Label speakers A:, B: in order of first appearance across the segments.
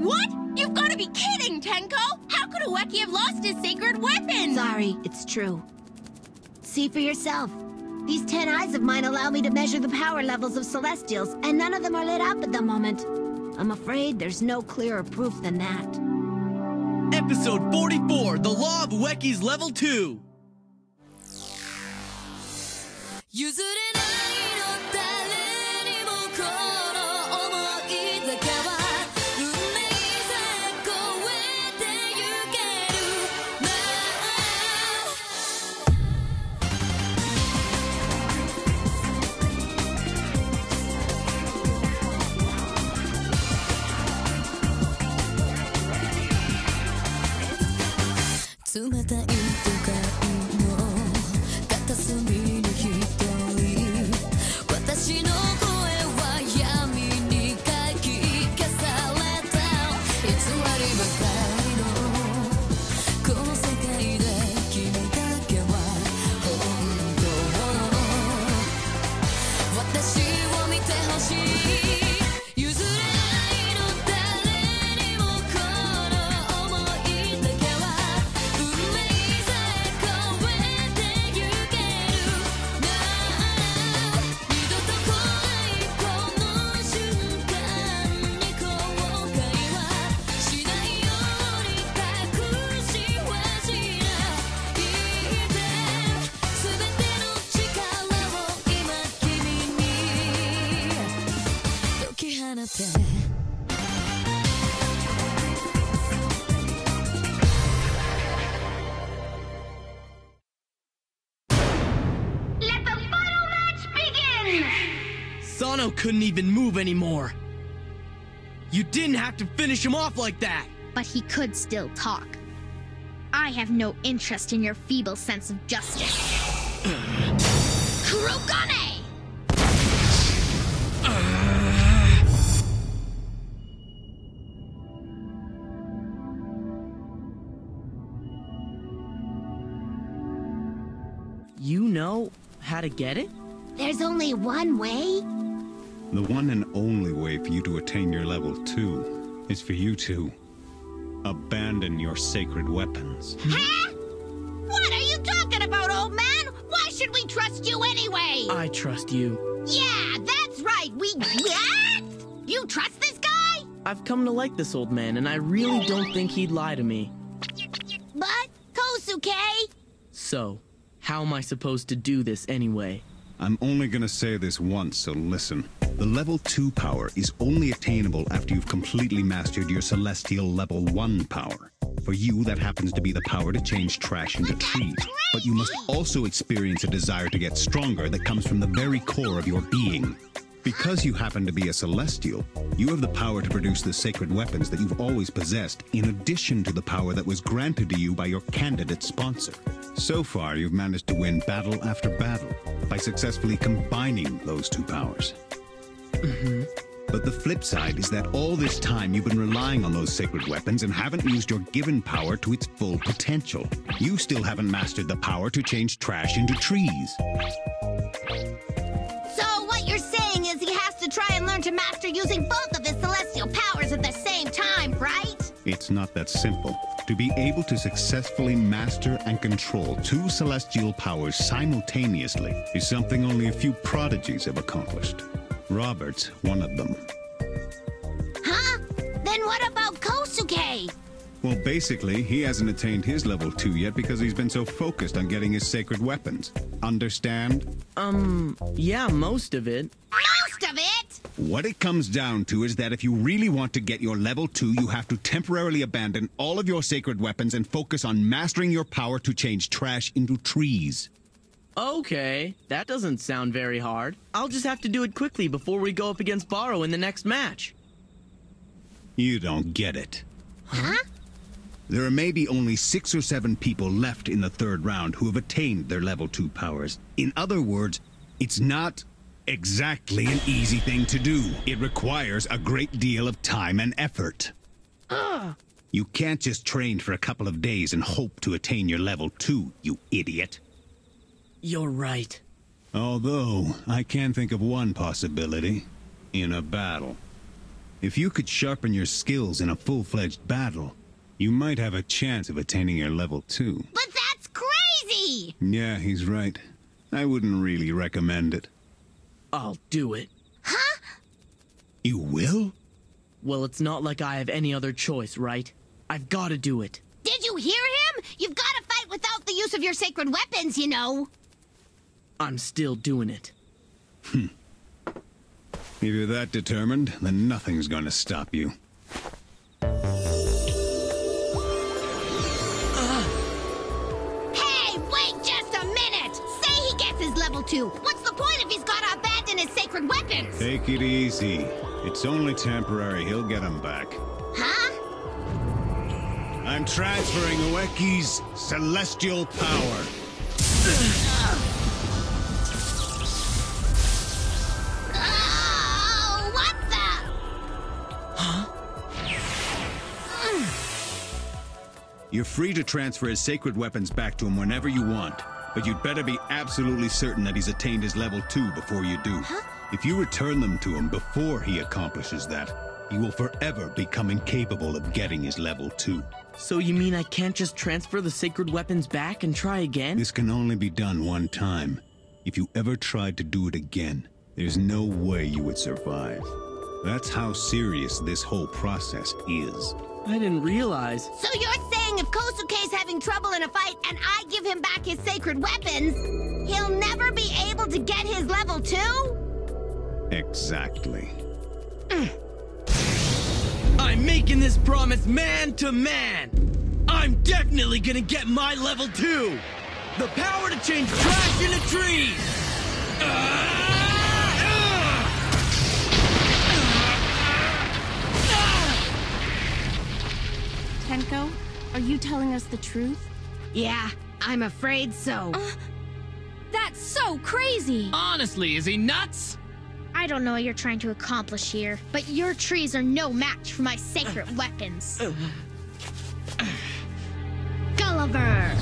A: What? You've got to be kidding, Tenko! How could Ueki have lost his sacred weapon?
B: Sorry, it's true. See for yourself. These 10 eyes of mine allow me to measure the power levels of Celestials, and none of them are lit up at the moment. I'm afraid there's no clearer proof than that.
C: Episode 44, The Law of Ueki's Level 2. Sano couldn't even move anymore. You didn't have to finish him off like that.
D: But he could still talk. I have no interest in your feeble sense of justice. Kurogane!
C: You know how to get it?
B: There's only one way?
E: The one and only way for you to attain your level 2 is for you to abandon your sacred weapons.
B: Huh? What are you talking about, old man? Why should we trust you anyway?
C: I trust you.
B: Yeah, that's right. What? You trust this guy?
C: I've come to like this old man, and I really don't think he'd lie to me.
B: But, Kosuke?
C: So, how am I supposed to do this anyway?
E: I'm only gonna say this once, so listen. The level 2 power is only attainable after you've completely mastered your celestial level 1 power. For you, that happens to be the power to change trash into trees. But you must also experience a desire to get stronger that comes from the very core of your being. Because you happen to be a celestial, you have the power to produce the sacred weapons that you've always possessed, in addition to the power that was granted to you by your candidate sponsor. So far, you've managed to win battle after battle by successfully combining those two powers. But the flip side is that all this time you've been relying on those sacred weapons and haven't used your given power to its full potential. You still haven't mastered the power to change trash into trees.
B: So what you're saying is he has to try and learn to master using both of his celestial powers at the same time, right?
E: It's not that simple. To be able to successfully master and control two celestial powers simultaneously is something only a few prodigies have accomplished. Robert's one of them.
B: Huh? Then what about Kosuke?
E: Well, basically, he hasn't attained his level 2 yet because he's been so focused on getting his sacred weapons. Understand?
C: Yeah, most of it.
B: Most of it?
E: What it comes down to is that if you really want to get your level 2, you have to temporarily abandon all of your sacred weapons and focus on mastering your power to change trash into trees.
C: Okay, that doesn't sound very hard. I'll just have to do it quickly before we go up against Baro in the next match.
E: You don't get it.
B: Huh?
E: There are maybe only 6 or 7 people left in the third round who have attained their level 2 powers. In other words, it's not exactly an easy thing to do. It requires a great deal of time and effort. You can't just train for a couple of days and hope to attain your level 2, you idiot.
C: You're right.
E: Although, I can think of one possibility. In a battle. If you could sharpen your skills in a full-fledged battle, you might have a chance of attaining your level 2.
B: But that's crazy!
E: Yeah, he's right. I wouldn't really recommend it.
C: I'll do it.
B: Huh?
E: You will?
C: Well, it's not like I have any other choice, right? I've got to do it.
B: Did you hear him? You've got to fight without the use of your sacred weapons, you know.
C: I'm still doing it.
E: If you're that determined, then nothing's gonna stop you.
B: Hey, wait just a minute! Say he gets his level 2. What's the point if he's got to abandon his sacred weapons?
E: Take it easy. It's only temporary. He'll get them back.
B: Huh?
E: I'm transferring Ueki's celestial power.
B: Oh, what the?
E: You're free to transfer his sacred weapons back to him whenever you want, but you'd better be absolutely certain that he's attained his level 2 before you do.
B: Huh?
E: If you return them to him before he accomplishes that, he will forever become incapable of getting his level 2.
C: So you mean I can't just transfer the sacred weapons back and try again?
E: This can only be done one time. If you ever tried to do it again, there's no way you would survive. That's how serious this whole process is.
C: I didn't realize.
B: So you're saying if Kosuke's having trouble in a fight and I give him back his sacred weapons, he'll never be able to get his level 2?
E: Exactly.
C: I'm making this promise man to man. I'm definitely gonna get my level 2. The power to change trash into trees.
A: Tenko, are you telling us the truth?
B: Yeah, I'm afraid so.
A: That's so crazy!
F: Honestly, is he nuts?
D: I don't know what you're trying to accomplish here, but your trees are no match for my sacred weapons. Gulliver!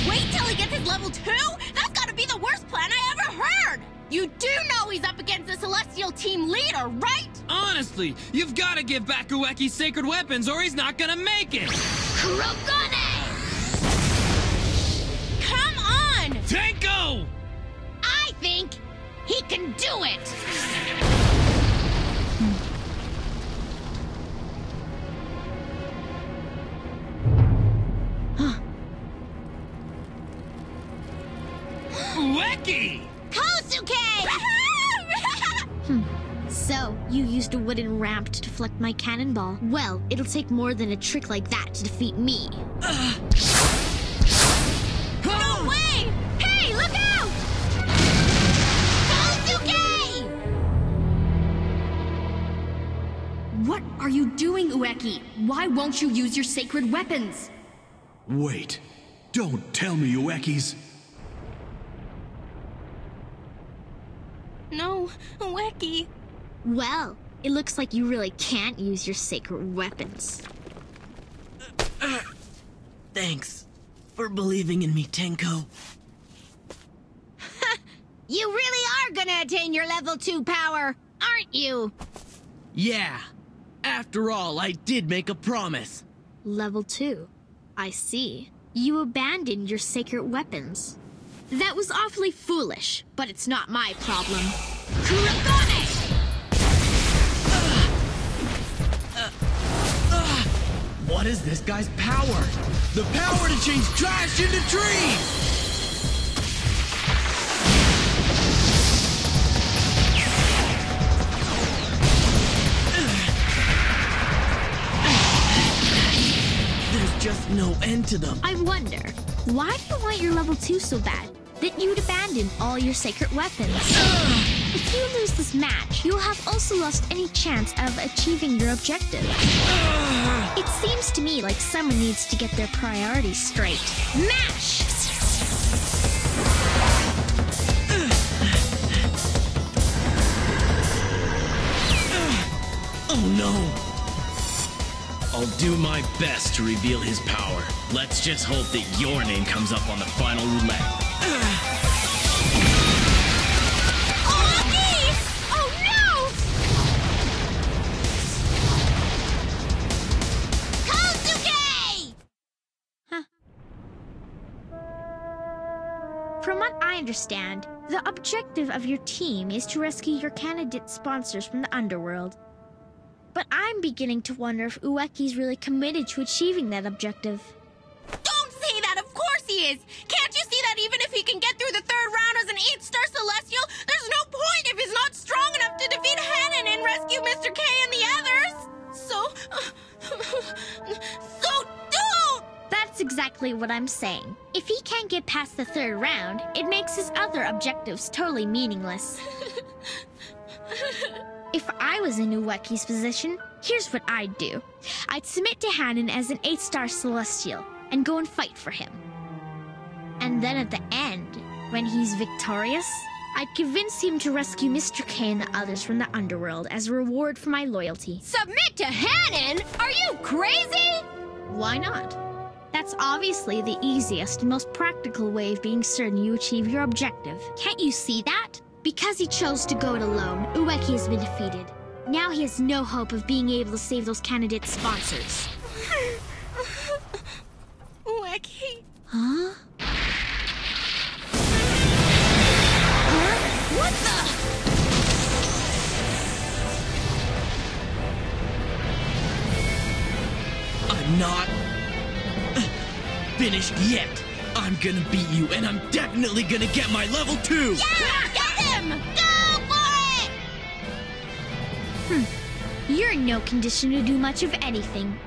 A: Wait till he gets his level 2? That's gotta be the worst plan I ever heard! You do know he's up against the Celestial Team leader, right?
F: Honestly, you've got to give back Ueki's sacred weapons or he's not gonna make it!
B: Kurogane!
A: Come on!
F: Tenko!
B: I think he can do it!
F: Ueki!
B: Kosuke!
D: So, you used a wooden ramp to deflect my cannonball. Well, it'll take more than a trick like that to defeat me.
A: No way! Hey, look out!
B: Kosuke!
A: What are you doing, Ueki? Why won't you use your sacred weapons?
G: Wait. Don't tell me Ueki's...
A: No, Ueki.
D: Well, it looks like you really can't use your sacred weapons.
C: Thanks for believing in me, Tenko.
B: You really are gonna attain your level 2 power, aren't you?
C: Yeah. After all, I did make a promise.
D: Level 2. I see. You abandoned your sacred weapons. That was awfully foolish, but it's not my problem.
B: Kurogane!
C: What is this guy's power? The power to change trash into trees! There's just no end to them.
D: I wonder, why do you want your level 2 so bad that you'd abandon all your sacred weapons? If you lose this match, you'll have also lost any chance of achieving your objective. It seems to me like someone needs to get their priorities straight. Mash!
C: Oh no! I'll do my best to reveal his power. Let's just hope that your name comes up on the final roulette.
B: Ueki!
D: understand, the objective of your team is to rescue your candidate sponsors from the underworld. But I'm beginning to wonder if Ueki's really committed to achieving that objective.
A: Don't say that! Of course he is! Can't you see that even if he can get through the 3rd round as an 8-star Celestial, there's no point if he's not strong enough to defeat Hanan and rescue Mr. K and the others! So don't!
D: That's exactly what I'm saying. If he can't get past the 3rd round, it makes his other objectives totally meaningless. If I was in Ueki's position, here's what I'd do. I'd submit to Hanan as an 8-star Celestial and go and fight for him. And then at the end, when he's victorious, I'd convince him to rescue Mr. K and the others from the underworld as a reward for my loyalty.
A: Submit to Hanan? Are you crazy?
D: Why not? That's obviously the easiest and most practical way of being certain you achieve your objective. Can't you see that? Because he chose to go it alone, Ueki has been defeated. Now he has no hope of being able to save those candidate sponsors.
A: Ueki?
B: Huh?
A: What the?
C: I'm not finished yet. I'm gonna beat you, and I'm definitely gonna get my level 2!
A: Yeah! Get him! Go for it!
D: You're in no condition to do much of anything.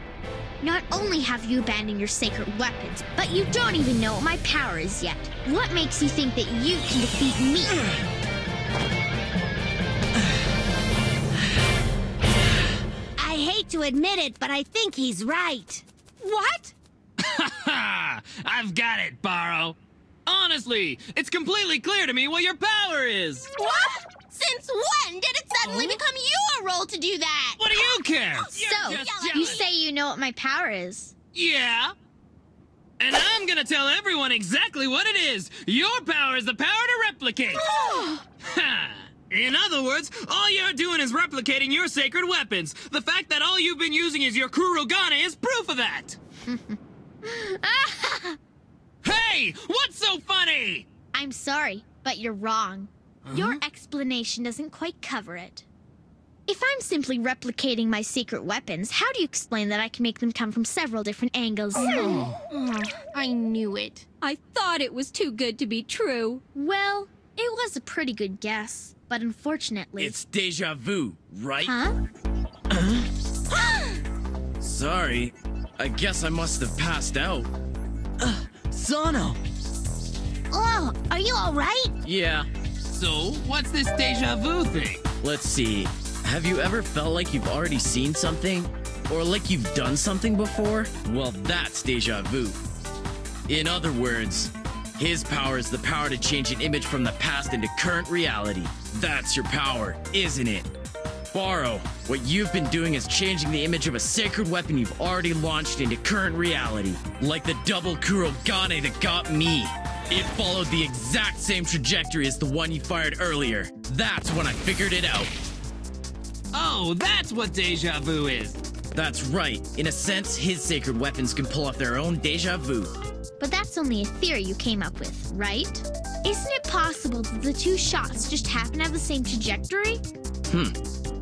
D: Not only have you abandoned your sacred weapons, but you don't even know what my power is yet. What makes you think that you can defeat me?
B: I hate to admit it, but I think he's right.
A: What?
F: Ha! I've got it, Barrow. Honestly, it's completely clear to me what your power is.
A: What? Since when did it suddenly become your role to do that?
F: What do you care?
D: So,
F: You're just
D: you
F: jealous.
D: say you know what my power is.
F: Yeah. And I'm gonna tell everyone exactly what it is. Your power is the power to replicate. Ha! In other words, all you're doing is replicating your sacred weapons. The fact that all you've been using is your Kurogane is proof of that. Hey! What's so funny?
D: I'm sorry, but you're wrong. Your explanation doesn't quite cover it. If I'm simply replicating my secret weapons, how do you explain that I can make them come from several different angles?
A: I knew it. I thought it was too good to be true.
D: Well, it was a pretty good guess, but unfortunately...
C: It's deja vu, right?
D: Huh?
C: Sorry. I guess I must have passed out. Sano!
B: Oh, are you all right?
C: Yeah.
F: So, what's this deja vu thing?
C: Let's see. Have you ever felt like you've already seen something? Or like you've done something before? Well, that's deja vu. In other words, his power is the power to change an image from the past into current reality. That's your power, isn't it? Barrow, what you've been doing is changing the image of a sacred weapon you've already launched into current reality. Like the double Kurogane that got me. It followed the exact same trajectory as the one you fired earlier. That's when I figured it out.
F: Oh, that's what deja vu is.
C: That's right. In a sense, his sacred weapons can pull off their own deja vu.
D: But that's only a theory you came up with, right? Isn't it possible that the two shots just happen to have the same trajectory?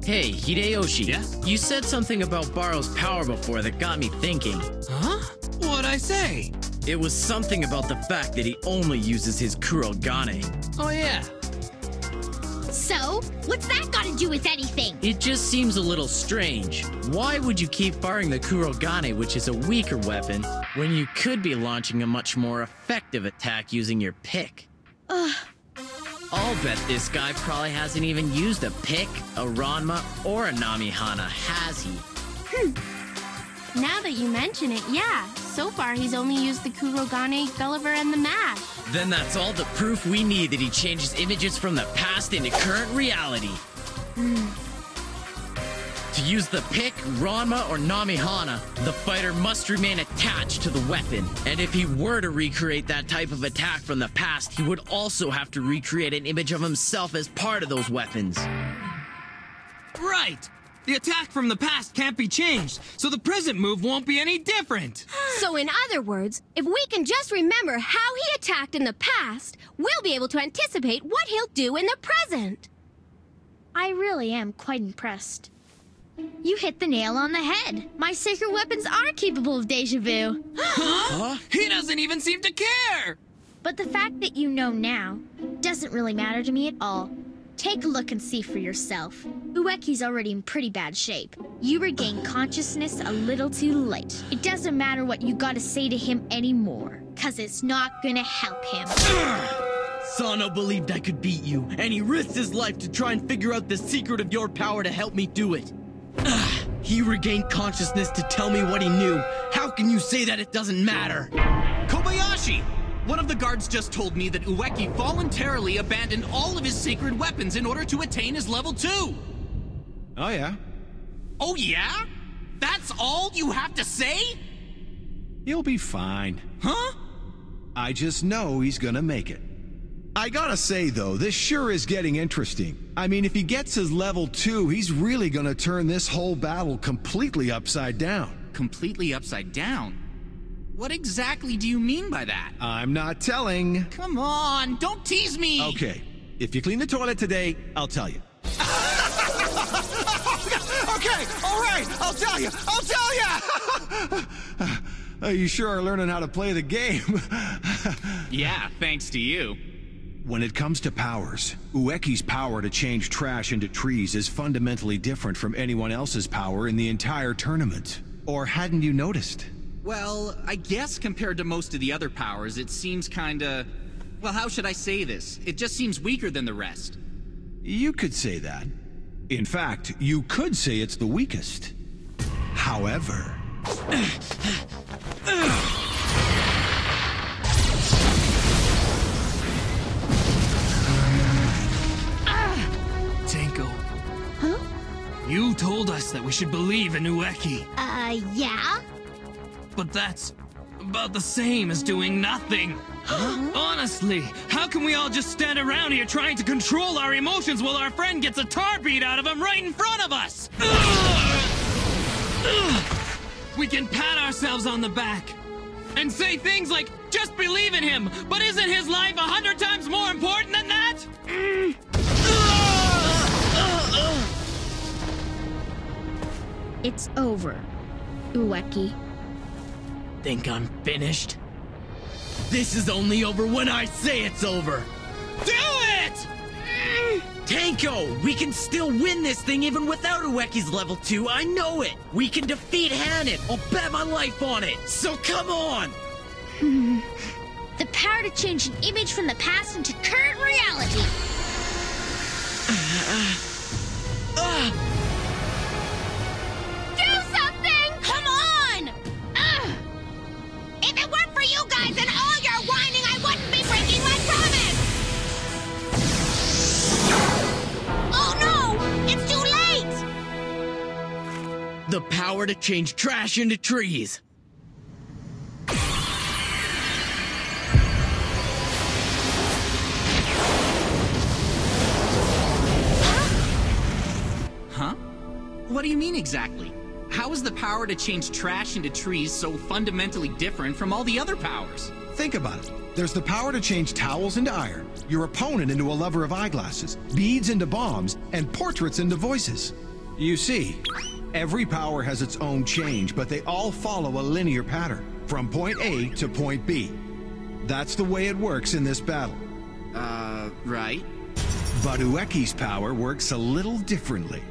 C: Hey, Hideyoshi.
F: Yeah?
C: You said something about Barrow's power before that got me thinking.
F: Huh? What'd I say?
C: It was something about the fact that he only uses his Kurogane.
F: Oh, yeah.
D: So, what's that got to do with anything?
C: It just seems a little strange. Why would you keep firing the Kurogane, which is a weaker weapon, when you could be launching a much more effective attack using your pick? I'll bet this guy probably hasn't even used a pick, a Ranma, or a Namihana, has he?
A: Now that you mention it, yeah. So far, he's only used the Kurogane, Gulliver, and the Mash.
C: Then that's all the proof we need that he changes images from the past into current reality. To use the pick, Ranma, or Namihana, the fighter must remain attached to the weapon. And if he were to recreate that type of attack from the past, he would also have to recreate an image of himself as part of those weapons.
F: Right! The attack from the past can't be changed, so the present move won't be any different.
A: So in other words, if we can just remember how he attacked in the past, we'll be able to anticipate what he'll do in the present.
D: I really am quite impressed. You hit the nail on the head. My sacred weapons are capable of deja vu.
F: Huh? He doesn't even seem to care!
D: But the fact that you know now doesn't really matter to me at all. Take a look and see for yourself. Ueki's already in pretty bad shape. You regained consciousness a little too late. It doesn't matter what you gotta say to him anymore, 'cause it's not gonna help him.
C: Sano believed I could beat you, and he risked his life to try and figure out the secret of your power to help me do it. He regained consciousness to tell me what he knew. How can you say that it doesn't matter?
H: Kobayashi! One of the guards just told me that Ueki voluntarily abandoned all of his sacred weapons in order to attain his level 2.
G: Oh, yeah?
H: Oh, yeah? That's all you have to say?
G: He'll be fine.
H: Huh?
G: I just know he's gonna make it. I gotta say, though, this sure is getting interesting. I mean, if he gets his level 2, he's really gonna turn this whole battle completely upside down.
H: Completely upside down? What exactly do you mean by that?
G: I'm not telling.
H: Come on, don't tease me!
G: Okay, if you clean the toilet today, I'll tell you. Okay, all right, I'll tell you! You sure are learning how to play the game.
H: Yeah, thanks to you.
G: When it comes to powers, Ueki's power to change trash into trees is fundamentally different from anyone else's power in the entire tournament. Or hadn't you noticed?
H: Well, I guess compared to most of the other powers, it seems kinda... Well, how should I say this? It just seems weaker than the rest.
G: You could say that. In fact, you could say it's the weakest. However...
F: Tenko.
B: Huh?
F: You told us that we should believe in Ueki,
B: Yeah?
F: but that's about the same as doing nothing. Honestly, how can we all just stand around here trying to control our emotions while our friend gets a tar beat out of him right in front of us? We can pat ourselves on the back and say things like, just believe in him, but isn't his life 100 times more important than that?
D: It's over, Ueki.
C: Think I'm finished? This is only over when I say it's over!
F: Do it!
C: Tenko, we can still win this thing even without Ueki's level 2, I know it! We can defeat Hanan, I'll bet my life on it! So come on!
D: The power to change an image from the past into current reality.
A: Do something! Come on! If it weren't for you guys and all your whining, I wouldn't be breaking my promise! Oh no! It's too late!
C: The power to change trash into trees!
H: Huh? What do you mean exactly? How is the power to change trash into trees so fundamentally different from all the other powers?
G: Think about it. There's the power to change towels into iron, your opponent into a lover of eyeglasses, beads into bombs, and portraits into voices. You see, every power has its own change, but they all follow a linear pattern, from point A to point B. That's the way it works in this battle.
H: Right.
G: But Ueki's power works a little differently.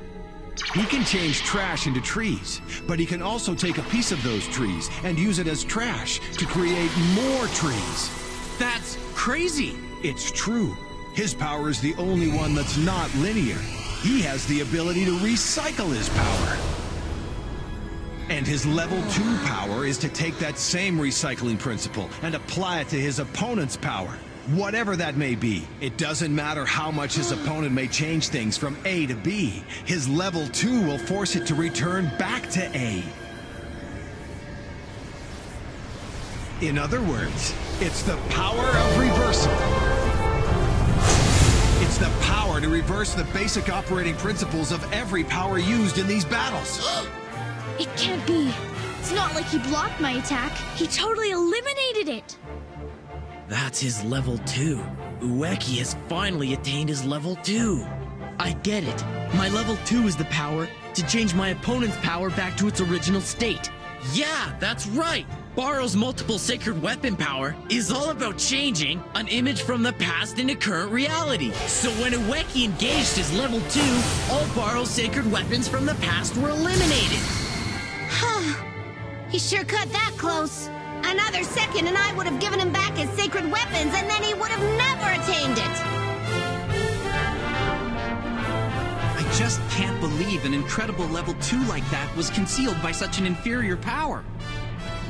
G: He can change trash into trees, but he can also take a piece of those trees and use it as trash to create more trees.
H: That's crazy!
G: It's true. His power is the only one that's not linear. He has the ability to recycle his power. And his level 2 power is to take that same recycling principle and apply it to his opponent's power. Whatever that may be, it doesn't matter how much his opponent may change things from A to B. His level 2 will force it to return back to A. In other words, it's the power of reversal. It's the power to reverse the basic operating principles of every power used in these battles.
D: It can't be. It's not like he blocked my attack. He totally eliminated it.
C: That's his level 2. Ueki has finally attained his level 2. I get it. My level 2 is the power to change my opponent's power back to its original state. Yeah, that's right. Barrow's multiple sacred weapon power is all about changing an image from the past into current reality. So when Ueki engaged his level 2, all Barrow's sacred weapons from the past were eliminated.
B: He sure cut that close. Another second and I would have given him back his sacred weapons, and then he would have never attained it.
H: I just can't believe an incredible level 2 like that was concealed by such an inferior power.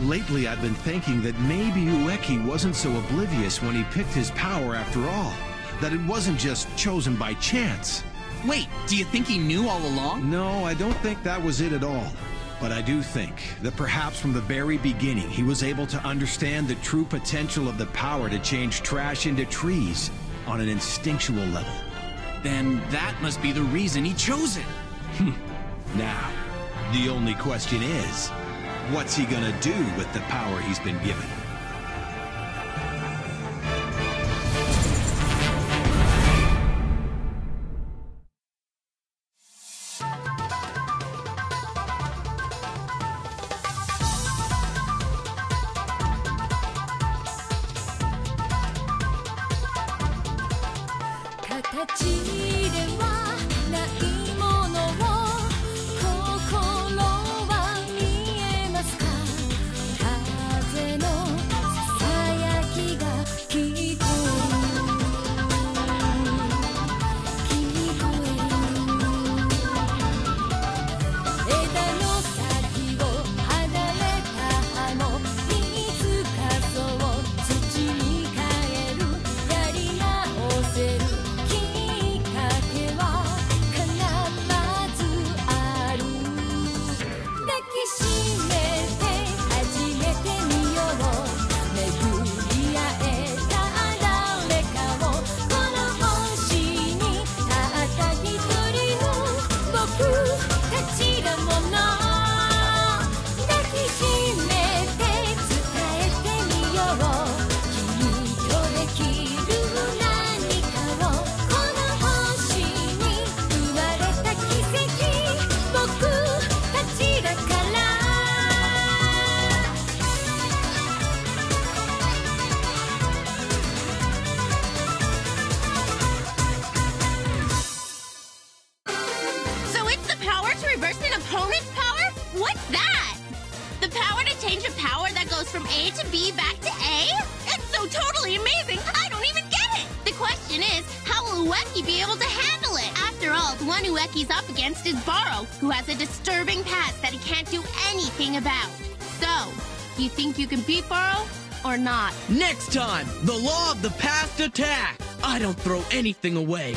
G: Lately, I've been thinking that maybe Ueki wasn't so oblivious when he picked his power after all. That it wasn't just chosen by chance.
H: Wait, do you think he knew all along?
G: No, I don't think that was it at all. But I do think that perhaps from the very beginning, he was able to understand the true potential of the power to change trash into trees on an instinctual level.
H: Then that must be the reason he chose it.
G: Now, the only question is, what's he gonna do with the power he's been given?
A: From A to B back to A? It's so totally amazing, I don't even get it! The question is, how will Ueki be able to handle it? After all, the one Ueki's up against is Barrow, who has a disturbing past that he can't do anything about. So, do you think you can beat Barrow, or not?
C: Next time, the Law of the Past attack! I don't throw anything away.